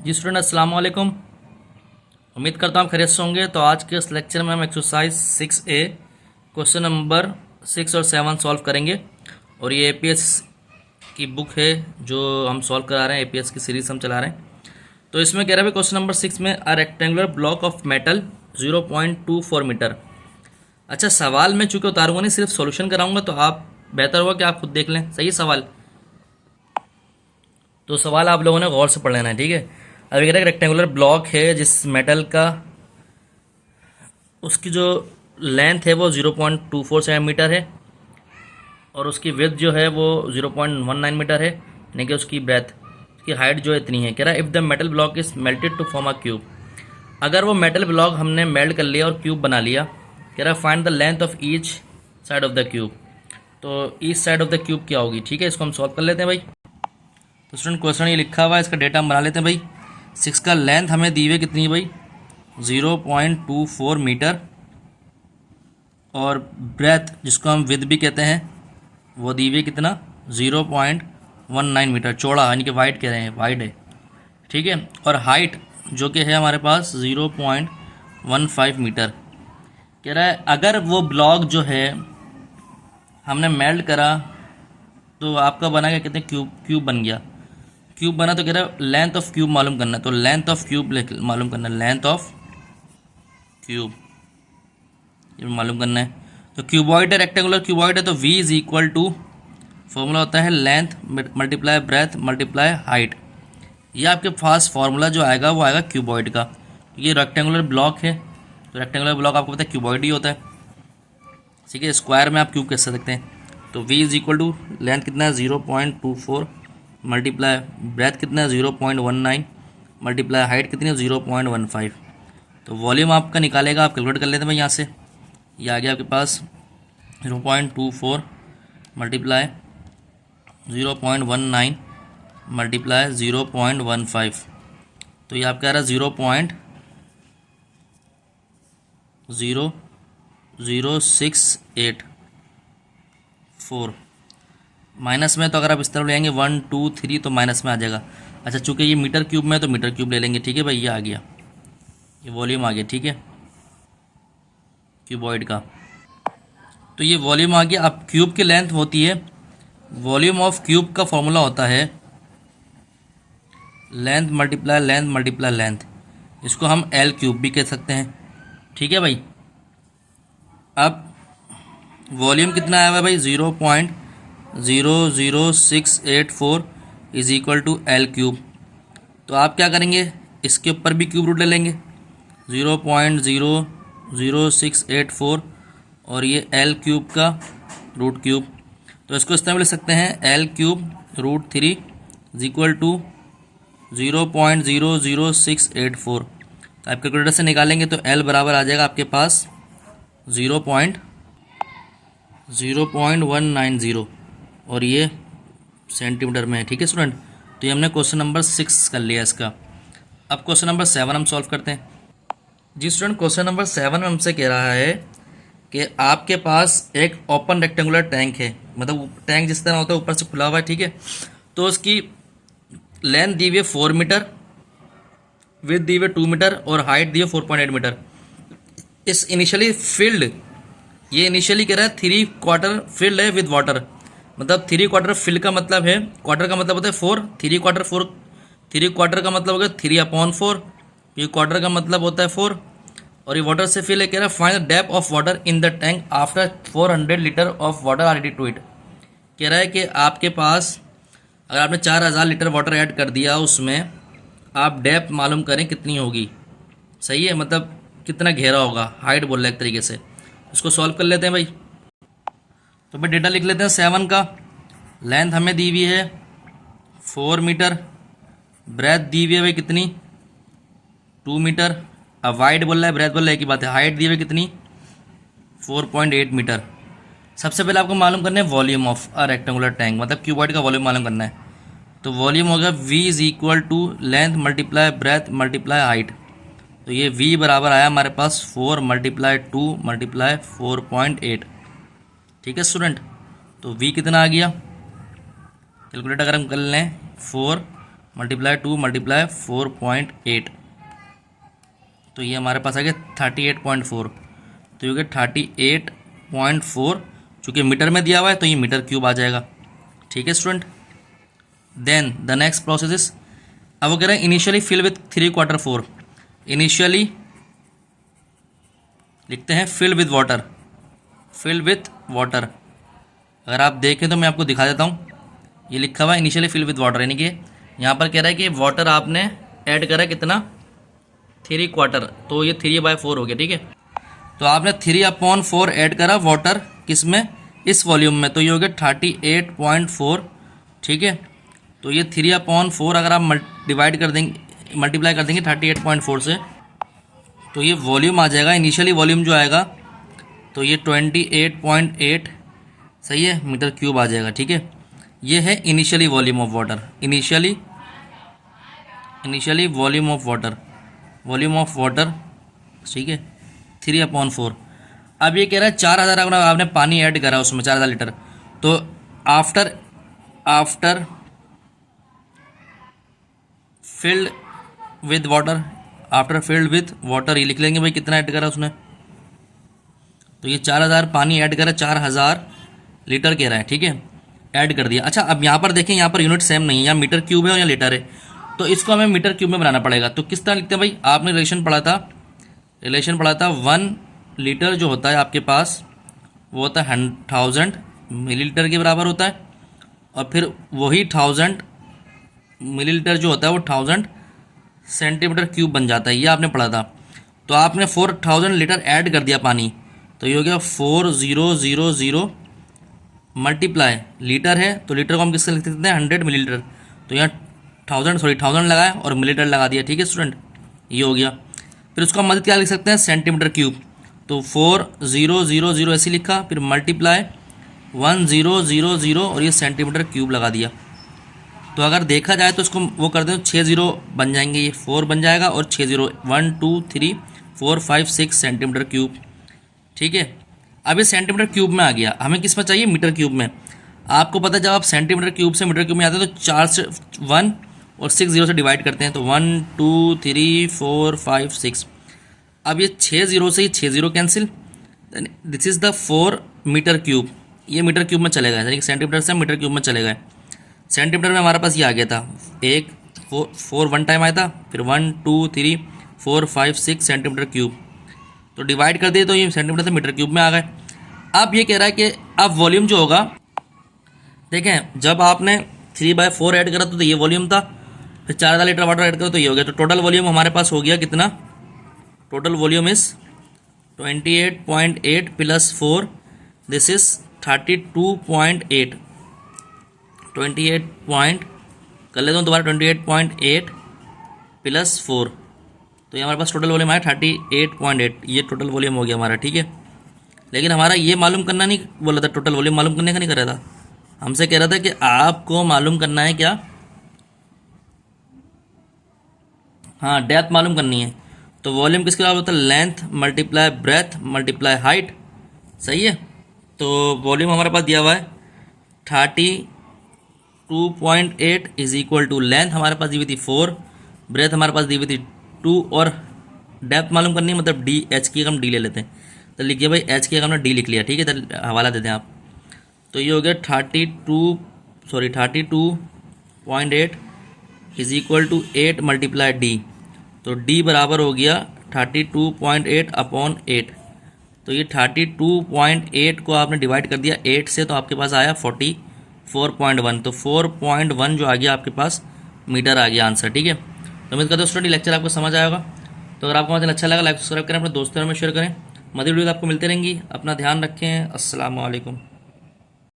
जी student अस्सलाम वालेकुम। उम्मीद करता हूँ आप खैरियत से होंगे। तो आज के इस लेक्चर में हम एक्सरसाइज 6A क्वेश्चन नंबर 6 और 7 सॉल्व करेंगे। और ये एपीएस की बुक है जो हम सॉल्व करा रहे हैं, एपीएस की सीरीज हम चला रहे हैं। तो इसमें कह रहा है क्वेश्चन नंबर 6 में a rectangular block of metal 0.24 metre. अच्छा, सवाल मैं चूँकि उतारूंगा नहीं, सिर्फ सॉल्यूशन कराऊंगा, तो आप बेहतर होगा कि आप खुद देख लें। सही है सवाल? तो सवाल आप लोगों ने गौर से पढ़ लेना है, ठीक है। अभी कह रहा है रेक्टेंगुलर ब्लॉक है जिस मेटल का उसकी जो लेंथ है वो 0.24 सेंटीमीटर है और उसकी विड्थ जो है वो 0.19 मीटर है, यानी कि उसकी ब्रेथ, उसकी हाइट जो है इतनी है। कह रहा है if the metal block is melted to form a cube. अगर वो मेटल ब्लॉक हमने मेल्ट कर लिया और क्यूब बना लिया, कह रहा है find the length of each side of the cube. तो each side of the cube क्या होगी? ठीक है, इसको हम सॉल्व कर लेते हैं भाई। तो स्टूडेंट क्वेश्चन ये लिखा हुआ है, इसका डेटा हम बना लेते हैं भाई। 6 का लेंथ हमें दी हुई कितनी है भाई? 0.24 मीटर। और ब्रेथ जिसको हम विद भी कहते हैं वो दी हुई कितना? 0.19 मीटर, चौड़ा यानी कि वाइड कह रहे हैं, वाइड है, ठीक है। और हाइट जो कि है हमारे पास 0.15 मीटर। कह रहा है अगर वो ब्लॉक जो है हमने मेल्ट करा तो आपका बना गया कितने? क्यूब बन गया। क्यूब बना तो कह रहा है लेंथ ऑफ क्यूब मालूम करना है। तो लेंथ ऑफ क्यूब मालूम करना है, लेंथ ऑफ क्यूब ये मालूम करना है। तो क्यूबॉइड है, रेक्टेंगुलर क्यूबॉइड है, तो v is equal to formula होता है length multiply breadth multiply height. ये आपके पास फार्मूला जो आएगा वो आएगा क्यूबॉइड का। ये रेक्टेंगुलर ब्लॉक है, तो रेक्टेंगुलर ब्लॉक आपको पता है क्यूबॉइड ही होता है, ठीक है। स्क्वायर में आप क्यूब कह सकते हैं। तो v is equal to length कितना है 0.24 मल्टीप्लाई ब्रेथ कितना है 0.19 मल्टीप्लाई हाइट कितनी है 0.15। तो वॉल्यूम आपका निकालेगा, आप कैलकुलेट कर लेते हैं भाई। यहाँ से ये आ गया आपके पास 0.24 मल्टीप्लाई 0.19 मल्टीप्लाई 0.15। तो ये आपका आ रहा है 0.00684। माइनस में तो अगर आप इस तरफ ले आएंगे 1 2 3 तो माइनस में आ जाएगा। अच्छा, चूँकि ये मीटर क्यूब में है तो मीटर क्यूब ले लेंगे, ठीक है भाई। ये आ गया, ये वॉल्यूम आ गया, ठीक है, क्यूबॉइड का। तो ये वॉल्यूम आ गया। अब क्यूब की लेंथ होती है, वॉल्यूम ऑफ क्यूब का फॉर्मूला होता है length multiply length multiply length. इसको हम एल क्यूब भी कह सकते हैं, ठीक है भाई। अब वॉल्यूम कितना आया हुआ है भाई? 0.00684 is equal to L cube. तो आप क्या करेंगे, इसके ऊपर भी क्यूब रूट ले लेंगे, 0.00684 और ये एल क्यूब का रूट क्यूब। तो इसको इस तरह लिख सकते हैं L cube root 3 is equal to 0.00684। तो आप कैलकुलेटर से निकालेंगे तो एल बराबर आ जाएगा आपके पास 0.0190 और ये सेंटीमीटर में है, ठीक है स्टूडेंट। तो ये हमने क्वेश्चन नंबर 6 कर लिया इसका। अब क्वेश्चन नंबर 7 हम सॉल्व करते हैं। जी स्टूडेंट, क्वेश्चन नंबर 7 में हमसे कह रहा है कि आपके पास एक ओपन रेक्टेंगुलर टैंक है, मतलब टैंक जिस तरह होता है ऊपर से खुला हुआ है, ठीक है। तो उसकी लेंथ दी हुई है 4 मीटर, विड्थ दी हुई है 2 मीटर और हाइट दी है 4.8 मीटर। इस इनिशियली फिल्ड, ये इनिशियली कह रहा है 3/4 फिल्ड है विद वाटर। मतलब 3/4 फिल का मतलब है, क्वार्टर का मतलब होता है 4, 3/4 4, 3/4 का मतलब हो गया 3/4, ये क्वार्टर का मतलब होता है 4 और ये वाटर से फिल है। कह रहा है find the depth of water in the tank after 400 litre of water are added to it. कह रहा है कि आपके पास अगर आपने 4000 लीटर वाटर ऐड कर दिया उसमें, आप डेप्थ मालूम करें कितनी होगी। सही है, मतलब कितना गहरा होगा, हाइट बोल रहा है एक तरीके से। इसको सॉल्व कर लेते हैं भाई। तो भाई डेटा लिख लेते हैं। 7 का लेंथ हमें दी हुई है 4 मीटर, ब्रेथ दी हुई है भाई कितनी? 2 मीटर। अब वाइड बोल रहा है, ब्रेथ बोल रहा है, एक ही बात है। हाइट दी हुई कितनी? 4.8 मीटर। सबसे पहले आपको मालूम करना है volume of a rectangular tank, मतलब क्यूबॉइड का वॉल्यूम मालूम करना है। तो वॉल्यूम होगा v is equal to length multiply breadth multiply height. तो ये v बराबर आया हमारे पास 4 मल्टीप्लाई 2 मल्टीप्लाई 4.8, ठीक है स्टूडेंट। तो v कितना आ गया? कैलकुलेट अगर हम कर लें 4 मल्टीप्लाई 2 मल्टीप्लाई 4.8, तो ये हमारे पास आ गया 38.4। तो ये हो गया 38.4, चूँकि मीटर में दिया हुआ है तो ये मीटर क्यूब आ जाएगा। ठीक है student. Then the next process is, अब वो कह रहे हैं इनिशियली फिल विथ 3/4, इनिशियली लिखते हैं fill with water, fill with water. अगर आप देखें तो मैं आपको दिखा देता हूँ, ये लिखा हुआ है इनिशियली फिल विथ वाटर, यानी कि यहाँ पर कह रहा है कि वाटर आपने ऐड करा कितना 3/4, तो ये 3/4 हो गया। ठीक है, तो आपने 3/4 ऐड करा वाटर किस में, इस वॉल्यूम में, तो ये हो गया 38.4। ठीक है, तो ये 3/4 अगर आप डिवाइड कर देंगे, मल्टीप्लाई कर देंगे 38.4 से, तो ये वॉल्यूम आ जाएगा, इनिशियली वॉल्यूम जो आएगा तो ये 28.8 सही है मीटर क्यूब आ जाएगा। ठीक है, ये है initially volume of water, initially volume of water, volume of water. ठीक है, 3/4। अब ये कह रहा है 4000 अगर आपने पानी ऐड करा उसमें 4000 लीटर, तो after filled with water, after filled with water, ये लिख लेंगे भाई कितना ऐड करा उसने, तो ये 4000 पानी ऐड करा, 4000 लीटर कह रहा है। ठीक है, ऐड कर दिया। अच्छा, अब यहाँ पर देखें, यहाँ पर यूनिट सेम नहीं है, यहाँ मीटर क्यूब है और यहाँ लीटर है, तो इसको हमें मीटर क्यूब में बनाना पड़ेगा। तो किस तरह लिखते हैं भाई, आपने रिलेशन पढ़ा था 1 लीटर जो होता है आपके पास वो होता है 1000 मिलीलीटर के बराबर होता है, और फिर वही 1000 मिलीलीटर जो होता है वो 1000 सेंटीमीटर क्यूब बन जाता है, ये आपने पढ़ा था। तो आपने 4000 लीटर ऐड कर दिया पानी, तो ये हो गया 4000 मल्टीप्लाई, लीटर है तो लीटर को हम किससे लिख सकते हैं 100 मिलीलीटर, तो यहाँ 1000 लगाया और मिलीलीटर लगा दिया। ठीक है स्टूडेंट, ये हो गया। फिर उसका मदद क्या लिख सकते हैं सेंटीमीटर क्यूब, तो 4000 ऐसे लिखा, फिर मल्टीप्लाई 1000 और ये सेंटीमीटर क्यूब लगा दिया। तो अगर देखा जाए तो इसको वो कर दें तो 6 0 बन जाएंगे, ये 4 बन जाएगा और 6 0, 1 2 3 4 5 6 सेंटीमीटर क्यूब। ठीक है, अब ये सेंटीमीटर क्यूब में आ गया, हमें किस में चाहिए मीटर क्यूब में। आपको पता है जब आप सेंटीमीटर क्यूब से मीटर क्यूब में आते हैं तो 4 से 1 और 6 0 से डिवाइड करते हैं, तो 1 2 3 4 5 6। अब ये 6 0 से ये 6 0 cancel, this is the 4 metre cube, ये मीटर क्यूब में चलेगा, यानी कि सेंटीमीटर से मीटर क्यूब में चलेगा। सेंटीमीटर में हमारे पास ये आ गया था, 4 1 टाइम आया था, फिर 1 2 3 4 5 6 सेंटीमीटर क्यूब, तो डिवाइड कर दिए तो ये सेंटीमीटर से मीटर क्यूब में आ गए। अब ये कह रहा है कि अब वॉल्यूम जो होगा, देखें जब आपने 3/4 ऐड करा तो ये वॉल्यूम था, फिर 4000 लीटर वाटर ऐड करा तो ये हो गया, तो टोटल वॉल्यूम हमारे पास हो गया कितना, total volume is 28.8 plus 4, this is 32.8, 28 point कर लेता हूँ दोबारा, 28.8 प्लस 4, तो ये हमारे पास टोटल वॉल्यूम आया 38.8, ये टोटल वॉल्यूम हो गया हमारा। ठीक है, लेकिन हमारा ये मालूम करना नहीं बोला था, टोटल वॉल्यूम मालूम करने का नहीं कर रहा था, हमसे कह रहा था कि आपको मालूम करना है क्या, हाँ डेप्थ मालूम करनी है। तो वॉल्यूम किसके बराबर होता है, length multiply breadth multiply height, सही है। तो वॉल्यूम हमारे पास दिया हुआ है 32.8 इज इक्वल टू, लेंथ हमारे पास दी हुई थी 4, ब्रेथ हमारे पास दी हुई थी 2, और डेप्थ मालूम करनी है, मतलब डी, एच की हम डी ले लेते हैं, तो लिखिए भाई एच की हमने डी लिख लिया। ठीक है, तो हवाला देते हैं आप, तो ये हो गया 32.8 is equal to 8 multiply D, तो डी बराबर हो गया 32.8/8, तो ये 32.8 को आपने डिवाइड कर दिया 8 से, तो आपके पास आया 44.1, तो 4.1 जो आ गया आपके पास मीटर आ गया आंसर। ठीक है, तो उम्मीद करता हूँ स्टूडेंट लेक्चर आपको समझ आएगा। तो अगर आपको अच्छा लगा लाइक सब्सक्राइब करें, अपने दोस्तों में शेयर करें, मज़ीद वीडियो आपको मिलती रहेंगी। अपना ध्यान रखें, अस्सलाम वालेकुम।